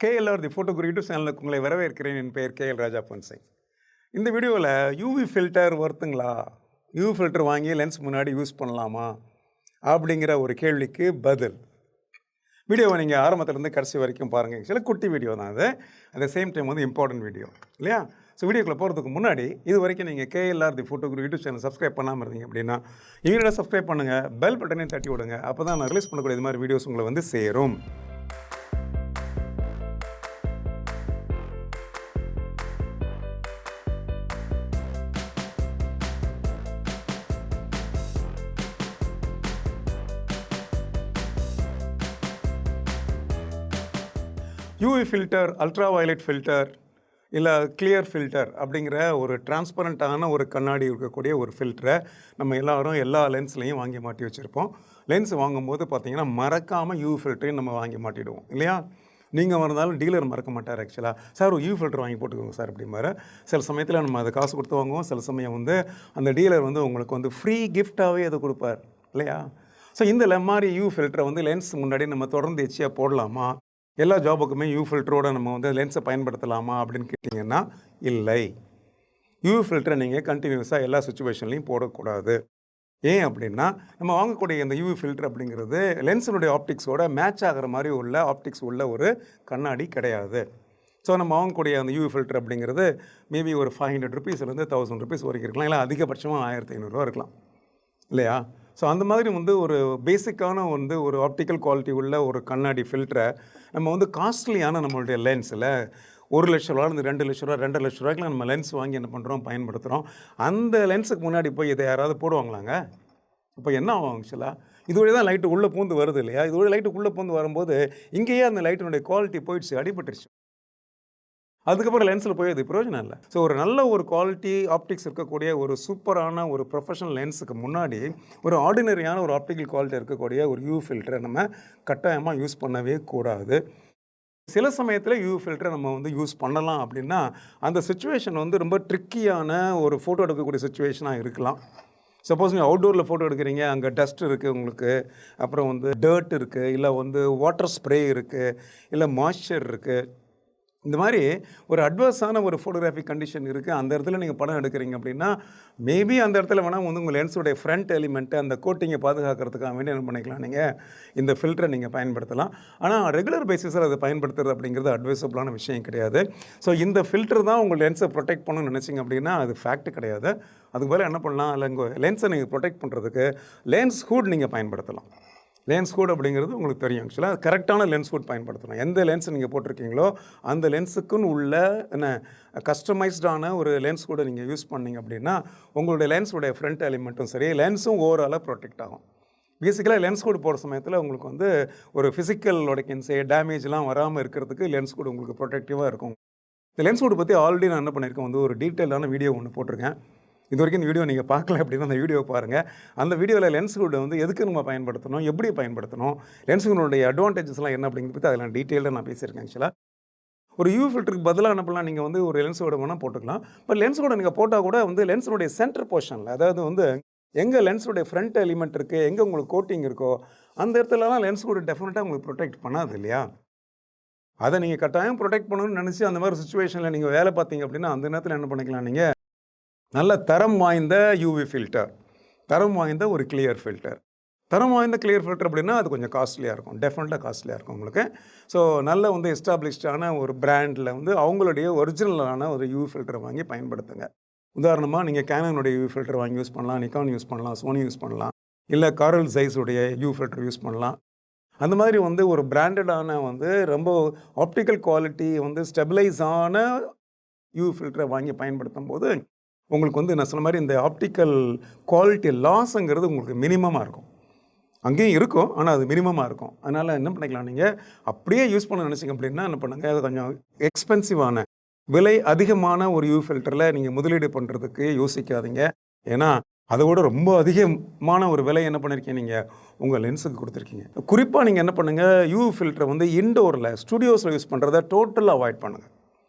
KLR தி photography YouTube சேனலுக்கு உங்களை வரவேற்கிறேன். என் பெயர் KL ராஜா பொன்சை. இந்த வீடியோவில் யூவி ஃபில்டர் வருத்துங்களா, யூவி ஃபில்டர் வாங்கி லென்ஸ் முன்னாடி யூஸ் பண்ணலாமா அப்படிங்கிற ஒரு கேள்விக்கு பதில். வீடியோவை நீங்கள் ஆரம்பத்துலேருந்து கடைசி வரைக்கும் பாருங்கள். சில குட்டி வீடியோ தான் அது, அட் த சேம் டைம் வந்து இம்பார்ட்டன்ட் வீடியோ இல்லையா? ஸோ வீடியோக்குள்ளே போகிறதுக்கு முன்னாடி இது வரைக்கும் நீங்கள் KLR தி ஃபோட்டோகிராஃபி யூடியூப் சேனல் சப்ஸ்கிரைப் பண்ணாமல் இருந்தீங்க அப்படின்னா இவங்களோட சப்ஸ்கிரைப் பண்ணுங்கள், பெல் பட்டனையும் தட்டி விடுங்க. அப்போ தான் நான் ரிலீஸ் பண்ணக்கூடிய இது மாதிரி வீடியோஸ் உங்களை வந்து சேரும். UV filter, ultra violet filter, இல்லை கிளியர் ஃபில்டர் அப்படிங்கிற ஒரு டிரான்ஸ்பரண்ட்டான ஒரு கண்ணாடி இருக்கக்கூடிய ஒரு ஃபில்டரை நம்ம எல்லோரும் எல்லா லென்ஸ்லையும் வாங்கி மாட்டி வச்சுருப்போம். லென்ஸ் வாங்கும்போது பார்த்திங்கன்னா மறக்காமல் யூவி ஃபில்டரையும் நம்ம வாங்கி மாட்டிடுவோம் இல்லையா? நீங்கள் வந்தாலும் டீலர் மறக்க மாட்டார். ஆக்சுவலாக சார் ஒரு யூவி ஃபில்டர் வாங்கி போட்டுக்கோங்க சார் அப்படிம்பாரு. சில சமயத்தில் நம்ம அதை காசு கொடுத்து வாங்குவோம், சில சமயம் வந்து அந்த டீலர் வந்து உங்களுக்கு வந்து ஃப்ரீ கிஃப்டாகவே அதை கொடுப்பார் இல்லையா? ஸோ இந்த மாதிரி யூவி ஃபில்டரை வந்து லென்ஸ் முன்னாடி நம்ம தொடர்ந்து எச்சியாக போடலாமா, எல்லா ஜாபுக்குமே யூவி ஃபில்டரோடு நம்ம வந்து லென்ஸை பயன்படுத்தலாமா அப்படின்னு கேட்டிங்கன்னா இல்லை. யூவி ஃபில்டரை நீங்கள் கண்டினியூஸாக எல்லா சுச்சுவேஷன்லையும் போடக்கூடாது. ஏன் அப்படின்னா நம்ம வாங்கக்கூடிய இந்த யூவி ஃபில்டர் அப்படிங்கிறது லென்ஸினுடைய ஆப்டிக்ஸோட மேட்ச் ஆகிற மாதிரி உள்ள ஆப்டிக்ஸ் உள்ள ஒரு கண்ணாடி கிடையாது. ஸோ நம்ம வாங்கக்கூடிய அந்த யூவி ஃபில்டர் அப்படிங்கிறது மேபி ஒரு 500 ருபீஸ்லேருந்து 1000 ருபீஸ் வரைக்கும் இருக்கலாம், இல்லை அதிகபட்சமாக 1500 இருக்கலாம் இல்லையா? ஸோ அந்த மாதிரி வந்து ஒரு பேசிக்கான வந்து ஒரு ஆப்டிக்கல் குவாலிட்டி உள்ள ஒரு கண்ணாடி ஃபில்டரை நம்ம வந்து காஸ்ட்லியான நம்மளுடைய லென்ஸில் 1 லட்ச ரூபாலேருந்து 2 லட்ச ரூபா 2.5 லட்ச ரூபாய்க்குலாம் நம்ம லென்ஸ் வாங்கி என்ன பண்ணுறோம், பயன்படுத்துகிறோம். அந்த லென்ஸுக்கு முன்னாடி போய் இதை யாராவது போடுவாங்களாங்க? இப்போ என்ன ஆகும் ஆக்சுவலாக? இதுவரை தான் லைட்டு உள்ளே பூந்து வருது இல்லையா? இதுவரை லைட்டு உள்ளே பூந்து வரும்போது இங்கேயே அந்த லைட்டினுடைய குவாலிட்டி போயிடுச்சு, அடிபட்டுருச்சு. அதுக்கப்புறம் லென்ஸில் போய் அது பிரயோஜனம் இல்லை. ஸோ ஒரு நல்ல ஒரு குவாலிட்டி ஆப்டிக்ஸ் இருக்கக்கூடிய ஒரு சூப்பரான ஒரு ப்ரொஃபஷனல் லென்ஸுக்கு முன்னாடி ஒரு ஆர்டினரியான ஒரு ஆப்டிக்கல் குவாலிட்டி இருக்கக்கூடிய ஒரு யூவி ஃபில்டரை நம்ம கட்டாயமாக யூஸ் பண்ணவே கூடாது. சில சமயத்தில் யூவி ஃபில்டரை நம்ம வந்து யூஸ் பண்ணலாம் அப்படின்னா அந்த சுச்சுவேஷன் வந்து ரொம்ப ட்ரிக்கியான ஒரு ஃபோட்டோ எடுக்கக்கூடிய சுச்சுவேஷனாக இருக்கலாம். சப்போஸ் நீங்கள் அவுட்டோரில் ஃபோட்டோ எடுக்கிறீங்க, அங்கே டஸ்ட் இருக்குது உங்களுக்கு, அப்புறம் வந்து டர்ட் இருக்குது, இல்லை வந்து வாட்டர் ஸ்ப்ரே இருக்குது, இல்லை மாய்ஸ்சர் இருக்குது. இந்த மாதிரி ஒரு அட்வர்ஸான ஒரு ஃபோட்டோகிராஃபிக் கண்டிஷன் இருக்குது. அந்த இடத்துல நீங்கள் படம் எடுக்கிறீங்க அப்படின்னா மேபி அந்த இடத்துல வேணால் வந்து உங்கள் லென்ஸுடைய ஃப்ரண்ட் எலிமெண்ட்டு அந்த கோட்டிங்கை பாதுகாக்கிறதுக்காக வேண்டி என்ன பண்ணிக்கலாம், நீங்கள் இந்த ஃபில்டரை நீங்கள் பயன்படுத்தலாம். ஆனால் ரெகுலர் பேசிஸில் அதை பயன்படுத்துறது அப்படிங்கிறது அட்வைசபிளான விஷயம் கிடையாது. ஸோ இந்த ஃபில்டர் தான் உங்கள் லென்ஸை ப்ரொடெக்ட் பண்ணணும்னு நினச்சிங்க அப்படின்னா அது ஃபேக்ட் கிடையாது. அதுக்கு பதிலாக என்ன பண்ணலாம், இல்லை உங்கள் லென்ஸை நீங்கள் ப்ரொடெக்ட் பண்ணுறதுக்கு லென்ஸ் ஹூட் நீங்கள் பயன்படுத்தலாம். லென்ஸ் ஹூட் அப்படிங்கிறது உங்களுக்கு தெரியும். ஆக்சுவலாக கரெக்டான லென்ஸ் ஹூட் பயன்படுத்தணும். எந்த லென்ஸ் நீங்கள் போட்டிருக்கீங்களோ அந்த லென்ஸுக்குன்னு உள்ள என்ன கஸ்டமைஸ்டான ஒரு லென்ஸ் ஹூடை நீங்கள் யூஸ் பண்ணிங்க அப்படின்னா உங்களுடைய லென்ஸுடைய ஃப்ரண்ட் எலிமெண்ட்டும் சரி, லென்ஸும் ஓவராலாக ப்ரொடெக்ட் ஆகும். பேசிக்கலாக லென்ஸ் ஹூட் போகிற சமயத்தில் உங்களுக்கு வந்து ஒரு ஃபிசிக்கல் உடைக்கன்ஸே டேமேஜ்லாம் வராமல் இருக்கிறதுக்கு லென்ஸ் ஹூட் உங்களுக்கு ப்ரொடெக்டிவாக இருக்கும். இந்த லென்ஸ் ஹூட் பற்றி ஆல்ரெடி நான் என்ன பண்ணியிருக்கேன், வந்து ஒரு டீட்டெயிலான வீடியோ ஒன்று போட்டிருக்கேன். இது வரைக்கும் இந்த வீடியோ நீங்கள் பார்க்கல அப்படின்னா அந்த வீடியோ பாருங்கள். அந்த வீடியோவில் லென்ஸ் ஹூட் வந்து எதுக்கு நம்ம பயன்படுத்தணும், எப்படி பயன்படுத்தணும், லென்ஸ் ஹூடோடைய அட்வான்டேஜஸ்லாம் என்ன அப்படிங்கிறத பற்றி அதெல்லாம் டீட்டெயிலாக நான் பேசியிருக்கேன். ஆக்சுவலாக ஒரு யூவி ஃபில்டருக்கு பதிலாக என்ன பண்ணலாம், நீங்கள் வந்து ஒரு லென்ஸ் ஹூட் வேணால் போட்டுக்கலாம். பட் லென்ஸ் ஹூட் நீங்கள் போட்டால் கூட வந்து லென்ஸுடைய சென்டர் போர்ஷனில், அதாவது வந்து எங்கே லென்ஸுடைய ஃப்ரண்ட் எலிமெண்ட் இருக்குது, எங்கே உங்களுக்கு கோட்டிங் இருக்கோ அந்த இடத்துலலாம் லென்ஸ் ஹூட் டெஃபினட்டாக உங்களுக்கு ப்ரொடெக்ட் பண்ணாது இல்லையா? அதை நீங்கள் கட்டாயம் ப்ரொடெக்ட் பண்ணணும்னு நினச்சி அந்த மாதிரி சுச்சுவேஷனில் நீங்கள் வேலை பார்த்தீங்க அப்படின்னா அந்த நேரத்தில் என்ன பண்ணிக்கலாம், நீங்கள் நல்ல தரம் வாய்ந்த யூவி ஃபில்டர், தரம் வாய்ந்த ஒரு கிளியர் ஃபில்டர். தரம் வாய்ந்த கிளியர் ஃபில்டர் அப்படின்னா அது கொஞ்சம் காஸ்ட்லியாக இருக்கும், டெஃபினட்டாக காஸ்ட்லியாக இருக்கும் உங்களுக்கு. ஸோ நல்ல வந்து எஸ்டாப்ளிஷ்டான ஒரு பிராண்டில் வந்து அவங்களுடைய ஒரிஜினலான ஒரு யூவி ஃபில்டரை வாங்கி பயன்படுத்துங்க. உதாரணமாக நீங்கள் கேனனுடைய யூவி ஃபில்டர் வாங்கி யூஸ் பண்ணலாம், நிக்கான் யூஸ் பண்ணலாம், சோனி யூஸ் பண்ணலாம், இல்லை கார்ல் ஜைஸுடைய யூவி ஃபில்டர் யூஸ் பண்ணலாம். அந்த மாதிரி வந்து ஒரு பிராண்டடான வந்து ரொம்ப ஆப்டிக்கல் குவாலிட்டி வந்து ஸ்டெபிளைஸான யூவி ஃபில்டரை வாங்கி பயன்படுத்தும் போது உங்களுக்கு வந்து நான் சொன்ன மாதிரி இந்த ஆப்டிக்கல் குவாலிட்டி லாஸுங்கிறது உங்களுக்கு மினிமமாக இருக்கும். அங்கேயும் இருக்கும், ஆனால் அது மினிமமாக இருக்கும். அதனால் என்ன பண்ணிக்கலாம், நீங்கள் அப்படியே யூஸ் பண்ண நினச்சிங்க அப்படின்னா என்ன பண்ணுங்கள், அது கொஞ்சம் எக்ஸ்பென்சிவான விலை அதிகமான ஒரு யூவி ஃபில்டரில் நீங்கள் முதலீடு பண்ணுறதுக்கு யோசிக்காதீங்க. ஏன்னா அதை விட ரொம்ப அதிகமான ஒரு விலை என்ன பண்ணியிருக்கீங்க, நீங்கள் உங்கள் லென்ஸுக்கு கொடுத்துருக்கீங்க. குறிப்பாக நீங்கள் என்ன பண்ணுங்கள், யூவி ஃபில்டரை வந்து இன்டோரில் ஸ்டுடியோஸில் யூஸ் பண்ணுறதை டோட்டலாக அவாய்ட் பண்ணுங்கள்.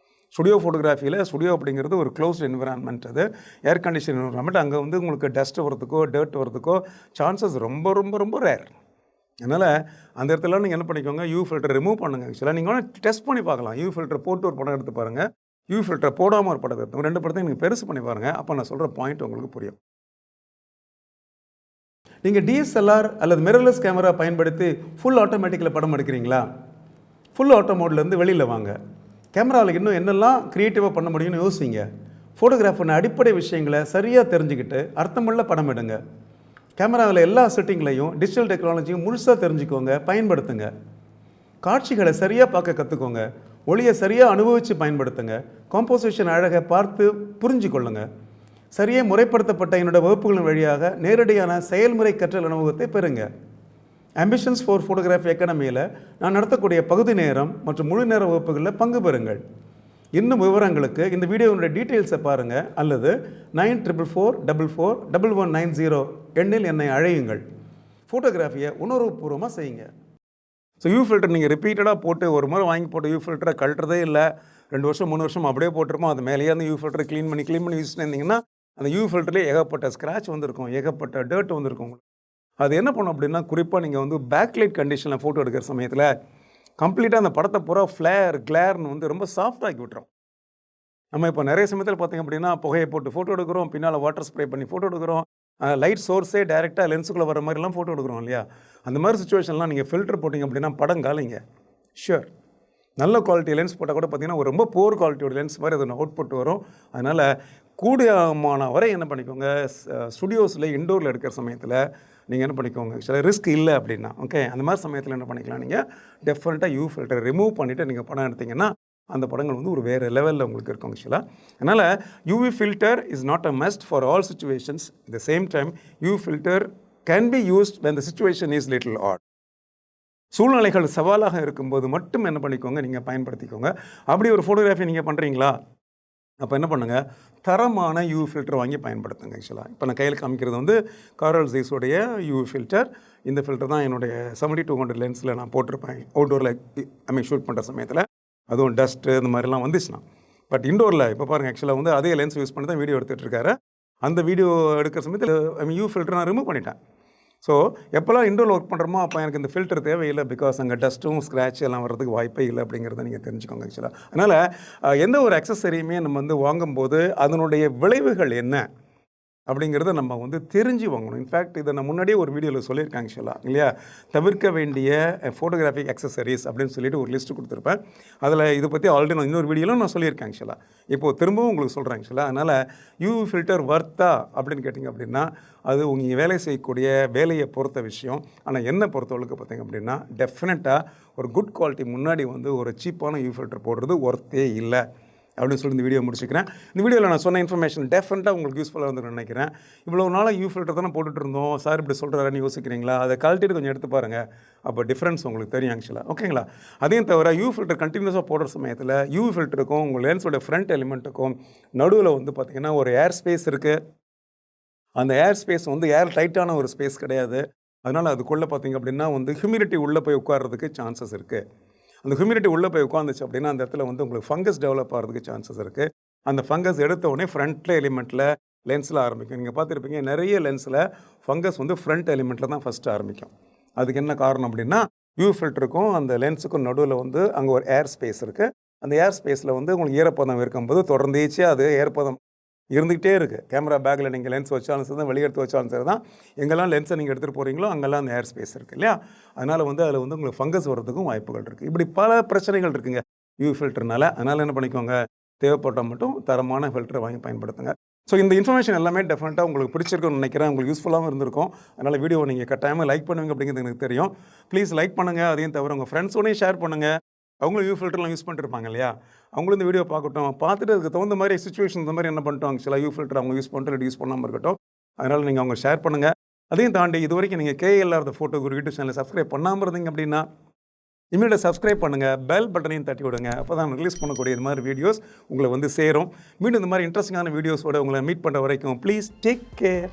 ஸ்டுடியோ ஃபோட்டோகிராஃபியில் ஸ்டுடியோ அப்படிங்கிறது ஒரு க்ளோஸ்ட் என்விரான்மெண்ட், அது ஏர் கண்டிஷன் என்விரான்மெண்ட். அங்கே வந்து உங்களுக்கு டஸ்ட் வரதுக்கோ டர்ட் வரதுக்கோ சான்சஸ் ரொம்ப ரொம்ப ரொம்ப ரேர். அதனால் அந்த இடத்துல நீங்கள் என்ன பண்ணிக்கோங்க, யூ ஃபில்டர் ரிமூவ் பண்ணுங்கள். ஆக்சுவலாக நீங்கள் வேணால் டெஸ்ட் பண்ணி பார்க்கலாம். யூ ஃபில்டர் போட்டு ஒரு படம் எடுத்து பாருங்கள், யூ ஃபில்டர் போடாமல் ஒரு படம் எடுத்து 2 படத்தையும் நீங்கள் பெருசு பண்ணி பாருங்கள். அப்போ நான் சொல்கிற பாயிண்ட் உங்களுக்கு புரியும். நீங்கள் டிஎஸ்எல்ஆர் அல்லது மிரர்லெஸ் கேமரா பயன்படுத்தி ஃபுல் ஆட்டோமேட்டிக்கில் படம் எடுக்கிறீங்களா? ஃபுல் ஆட்டோ மோட்லேருந்து வெளியில் வாங்க. கேமராவில் இன்னும் என்னெல்லாம் க்ரியேட்டிவாக பண்ண முடியும்னு யோசிங்க. ஃபோட்டோகிராஃபர்னு அடிப்படை விஷயங்களை சரியாக தெரிஞ்சுக்கிட்டு அர்த்தமுள்ள படம் எடுங்க. கேமராவில் எல்லா செட்டிங்லையும் டிஜிட்டல் டெக்னாலஜியும் முழுசாக தெரிஞ்சுக்கோங்க, பயன்படுத்துங்க. காட்சிகளை சரியாக பார்க்க கற்றுக்கோங்க. ஒளியை சரியாக அனுபவித்து பயன்படுத்துங்க. காம்போசிஷன் அழகை பார்த்து புரிஞ்சு கொள்ளுங்க. சரியாக முறைப்படுத்தப்பட்ட என்னோடய வகுப்புகளின் வழியாக நேரடியான செயல்முறை கற்றல் அனுபவத்தை பெறுங்க. Ambitions4 Photography Academyயில் நான் நடத்தக்கூடிய பகுதி நேரம் மற்றும் முழு நேர வகுப்புகளில் பங்கு பெறுங்கள். இன்னும் விவரங்களுக்கு இந்த வீடியோனுடைய டீட்டெயில்ஸை பாருங்கள் அல்லது 9444441190 எண்ணில் என்னை அழையுங்கள். ஃபோட்டோகிராஃபியை உணர்வுபூர்வமாக செய்யுங்க. ஸோ யூ ஃபில்டர் நீங்கள் ரிப்பீட்டடாக போட்டு ஒரு முறை வாங்கி போட்டு யூ ஃபில்டரை கழட்டுறதே இல்லை, 2 வருஷம் 3 வருஷம் அப்படியே போட்டிருப்போம். அது மேலேயே அந்த யூ ஃபில்டரை க்ளீன் பண்ணி யூஸ் பண்ணியிருந்தீங்கன்னா அந்த யூ ஃபில்டர்லேயே ஏகப்பட்ட ஸ்க்ராட்ச் வந்திருக்கும், ஏகப்பட்ட டர்ட் வந்திருக்கும். அது என்ன பண்ணும் அப்படின்னா, குறிப்பாக நீங்கள் வந்து பேக்லைட் கண்டிஷனில் ஃபோட்டோ எடுக்கிற சமயத்தில் கம்ப்ளீட்டாக அந்த படத்தை பூரா கிளேர்னு வந்து ரொம்ப சாஃப்டாகி விட்டுரும். நம்ம இப்போ நிறைய சமயத்தில் பார்த்திங்க அப்படின்னா புகையை போட்டு ஃபோட்டோ எடுக்கிறோம், பின்னால் வாட்டர் ஸ்ப்ரே பண்ணி ஃபோட்டோ எடுக்கிறோம், லைட் சோர்ஸே டைரெக்டாக லென்ஸுக்குள்ளே வர மாதிரிலாம் ஃபோட்டோ எடுக்கிறோம் இல்லையா? அந்த மாதிரி சுச்சுவேஷன்லாம் நீங்கள் ஃபில்டர் போட்டிங்க அப்படின்னா படம் காலிங்க. ஷுர், நல்ல குவாலிட்டி லென்ஸ் போட்டால் கூட பார்த்திங்கன்னா ஒரு ரொம்ப போர் குவாலிட்டியோட லென்ஸ் மாதிரி அது அவுட்புட் வரும். அதனால் கூடியமான வரை என்ன பண்ணிக்கோங்க, ஸ்டுடியோஸில் இண்டோரில் எடுக்கிற சமயத்தில் நீங்கள் என்ன பண்ணிக்கோங்க, சில ரிஸ்க் இல்லை அப்படின்னா ஓகே, அந்த மாதிரி சமயத்தில் என்ன பண்ணிக்கலாம், நீங்கள் டெஃபினட்டாக யூ ஃபில்டர் ரிமூவ் பண்ணிவிட்டு நீங்கள் படம் எடுத்திங்கன்னா அந்த படங்கள் வந்து ஒரு வேறு லெவலில் உங்களுக்கு இருக்கும் ஆக்சுவலாக. அதனால் UV filter is not a must for all situations. At the same time you filter can be used when the situation is little odd. சூழ்நிலைகள் சவாலாக இருக்கும்போது மட்டும் என்ன பண்ணிக்கோங்க, நீங்கள் பயன்படுத்திக்கோங்க. அப்படி ஒரு ஃபோட்டோகிராஃபி நீங்கள் பண்ணுறீங்களா, அப்போ என்ன பண்ணுங்கள், தரமான யூவி ஃபில்டர் வாங்கி பயன்படுத்துங்க. ஆக்சுவலாக இப்போ நான் கையில் காமிக்கிறது வந்து கார்ல் ஜெய்ஸோடைய யூவி ஃபில்டர். இந்த ஃபில்டர் தான் என்னுடைய 70-200 லென்ஸில் நான் போட்டிருப்பேன் அவுட்டோரில் ஷூட் பண்ணுற சமயத்தில். அதுவும் டஸ்ட்டு இந்த மாதிரிலாம் வந்துச்சுன்னா. பட் இண்டோரில் இப்போ பாருங்கள், ஆக்சுவலாக வந்து அதே லென்ஸ் யூஸ் பண்ணி தான் வீடியோ எடுத்துகிட்டு இருக்காரு. அந்த வீடியோ எடுக்கிற சமயத்தில் யூ ஃபில்டர் நான் ரிமூவ் பண்ணிட்டேன். ஸோ எப்போல்லாம் இண்டோரில் ஒர்க் பண்ணுறோமோ அப்போ எனக்கு இந்த ஃபில்டர் தேவையில்லை, பிகாஸ் அங்கே டஸ்ட்டும் ஸ்க்ராட்ச் எல்லாம் வர்றதுக்கு வாய்ப்பே இல்லை அப்படிங்கிறத நீங்கள் தெரிஞ்சுக்கோங்க ஆக்சுவலாக. அதனால் எந்த ஒரு அக்சஸரியுமே நம்ம வந்து வாங்கும்போது அதனுடைய விளைவுகள் என்ன அப்படிங்கிறத நம்ம வந்து தெரிஞ்சு வாங்கணும். இன்ஃபேக்ட் இதை நான் முன்னாடியே ஒரு வீடியோவில் சொல்லியிருக்கேன் ஆக்சுவலாக இல்லையா, தவிர்க்க வேண்டிய ஃபோட்டோகிராஃபிக் அக்சஸரிஸ் அப்படின்னு சொல்லிட்டு ஒரு லிஸ்ட்டு கொடுத்துருப்பேன். அதில் இதை பற்றி ஆல்ரெடி நான் இன்னொரு வீடியோவில் நான் சொல்லியிருக்கேன் ஆக்சுவலாக. இப்போது திரும்பவும் உங்களுக்கு சொல்கிறேன் ஆக்சுவலாக. அதனால் யூவி ஃபில்டர் வர்த்தா அப்படின்னு கேட்டிங்க அப்படின்னா அது உங்கள் வேலை செய்யக்கூடிய வேலையை பொறுத்த விஷயம். ஆனால் என்ன பொறுத்தவளுக்கு பார்த்திங்க அப்படின்னா டெஃபினட்டாக ஒரு குட் குவாலிட்டி முன்னாடி வந்து ஒரு சீப்பான யூவி ஃபில்டர் போடுறது ஒர்த்தே இல்லை அப்படின்னு சொல்லி இந்த வீடியோ முடிச்சுக்கிறேன். இந்த வீடியோவில் நான் சொன்ன இன்ஃபர்மேஷன் டெஃபினட்டாக உங்களுக்கு யூஸ்ஃபுல்லாக இருந்துன்னு நினைக்கிறேன். இவ்வளோ நாளாக யூ ஃபில்டர் தானே போட்டுட்டு இருந்தோம், சார் இப்படி சொல்கிறாருன்னு யோசிக்கிறீங்களா? அதை கழட்டிட்டு கொஞ்சம் எடுத்து பாருங்கள், அப்போ டிஃப்ரென்ஸ் உங்களுக்கு தெரியும் ஆக்சுவலாக. ஓகேங்களா? அதையும் தவிர யூ ஃபில்டர் கண்டினியூஸாக போடுற சமயத்தில் யூ ஃபில்டருக்கும் உங்கள் லென்ஸோட ஃப்ரண்ட் எலிமெண்ட்டுக்கும் நடுவில் வந்து பார்த்திங்கன்னா ஒரு ஏர் ஸ்பேஸ் இருக்குது. அந்த ஏர் ஸ்பேஸ் வந்து ஏர் டைட்டான ஒரு ஸ்பேஸ் கிடையாது. அதனால் அதுக்குள்ளே பார்த்திங்க அப்படின்னா வந்து ஹியூமிடிட்டி உள்ளே போய் உட்கார்றதுக்கு சான்சஸ் இருக்குது. அந்த ஹியூமிடிட்டி உள்ளே போய் உட்காந்துச்சு அப்படின்னா அந்த இடத்துல வந்து உங்களுக்கு ஃபங்கஸ் டெவலப் ஆகிறதுக்கு சான்சஸ் இருக்குது. அந்த ஃபங்கஸ் எடுத்த உடனே ஃப்ரண்ட்டில் எலிமெண்ட்டில் லென்ஸில் ஆரம்பிக்கும். நீங்கள் பார்த்துருப்பீங்க நிறைய லென்ஸில் ஃபங்கஸ் வந்து ஃப்ரண்ட் எலிமெண்ட்டில் தான் ஃபஸ்ட்டு ஆரம்பிக்கும். அதுக்கு என்ன காரணம் அப்படின்னா யூ ஃபில்டருக்கும் அந்த லென்ஸுக்கும் நடுவில் வந்து அங்கே ஒரு ஏர் ஸ்பேஸ் இருக்குது. அந்த ஏர் ஸ்பேஸில் வந்து உங்களுக்கு ஈரப்பதம் இருக்கும்போது தொடர்ந்தேச்சு அது ஈரப்பதம் இருந்துகிட்டே இருக்குது. கேமரா பேக்கில் நீங்கள் லென்ஸ் வச்சாலும் சரி தான், வெளியே எடுத்து வச்சாலும் சரி தான், எங்கெல்லாம் லென்ஸை நீங்கள் எடுத்துகிட்டு போகிறீங்களோ அங்கெல்லாம் அந்த ஏர் ஸ்பேஸ் இருக்குது இல்லையா? அதனால் வந்து அதில் வந்து உங்களுக்கு ஃபங்கஸ் வர்றதுக்கும் வாய்ப்புகள் இருக்குது. இப்படி பல பிரச்சனைகள் இருக்குங்க யூ ஃபில்டர்னால. அதனால் என்ன பண்ணிக்கோங்க, தேவைப்பட்டால் மட்டும் தரமான ஃபில்டரை வாங்கி பயன்படுத்துங்க. ஸோ இந்த இன்ஃபர்மேஷன் எல்லாமே டெஃபினட்டாக உங்களுக்கு பிடிச்சிருக்குன்னு நினைக்கிறேன், உங்களுக்கு யூஸ்ஃபுல்லாகவும் இருந்திருக்கும். அதனால் வீடியோ நீங்கள் கட்டாயமாக லைக் பண்ணுவீங்க அப்படிங்கிறது எனக்கு தெரியும். ப்ளீஸ் லைக் பண்ணுங்கள். அதையும் தவிர உங்கள் ஃப்ரெண்ட்ஸோடையும் ஷேர் பண்ணுங்கள். அவங்களும் யூ ஃபில்டர்லாம் யூஸ் பண்ணிருப்பாங்க இல்லையா, அவங்களும் இந்த வீடியோ பார்க்கட்டும். பார்த்துட்டு அதுக்கு தகுந்த மாதிரி சுச்சுவேஷன் இந்த மாதிரி என்ன பண்ணிட்டோம் ஆக்சுவலாக யூ ஃபில்டர் அவங்க யூஸ் பண்ணிட்டு இல்லை யூஸ் பண்ணாமல் இருக்கட்டும். அதனால் நீங்கள் அவங்க ஷேர் பண்ணுங்கள். அதையும் தாண்டி இது வரைக்கும் நீங்கள் KLR ஃபோட்டோ குரு யூடியூப் சேனலை சப்ஸ்கிரைப் பண்ணாமல் இருந்தீங்க அப்படின்னா இமீடியட்டாக சப்ஸ்கிரைப் பண்ணுங்கள், பெல் பட்டனையும் தட்டி விடுங்க. அப்போ தான் ரிலீஸ் பண்ணக்கூடிய இது மாதிரி வீடியோஸ் உங்களை வந்து சேரும். மீண்டும் இந்த மாதிரி இன்ட்ரெஸ்டிங்கான வீடியோஸோடு உங்களை மீட் பண்ணுற வரைக்கும் ப்ளீஸ் டேக் கேர்.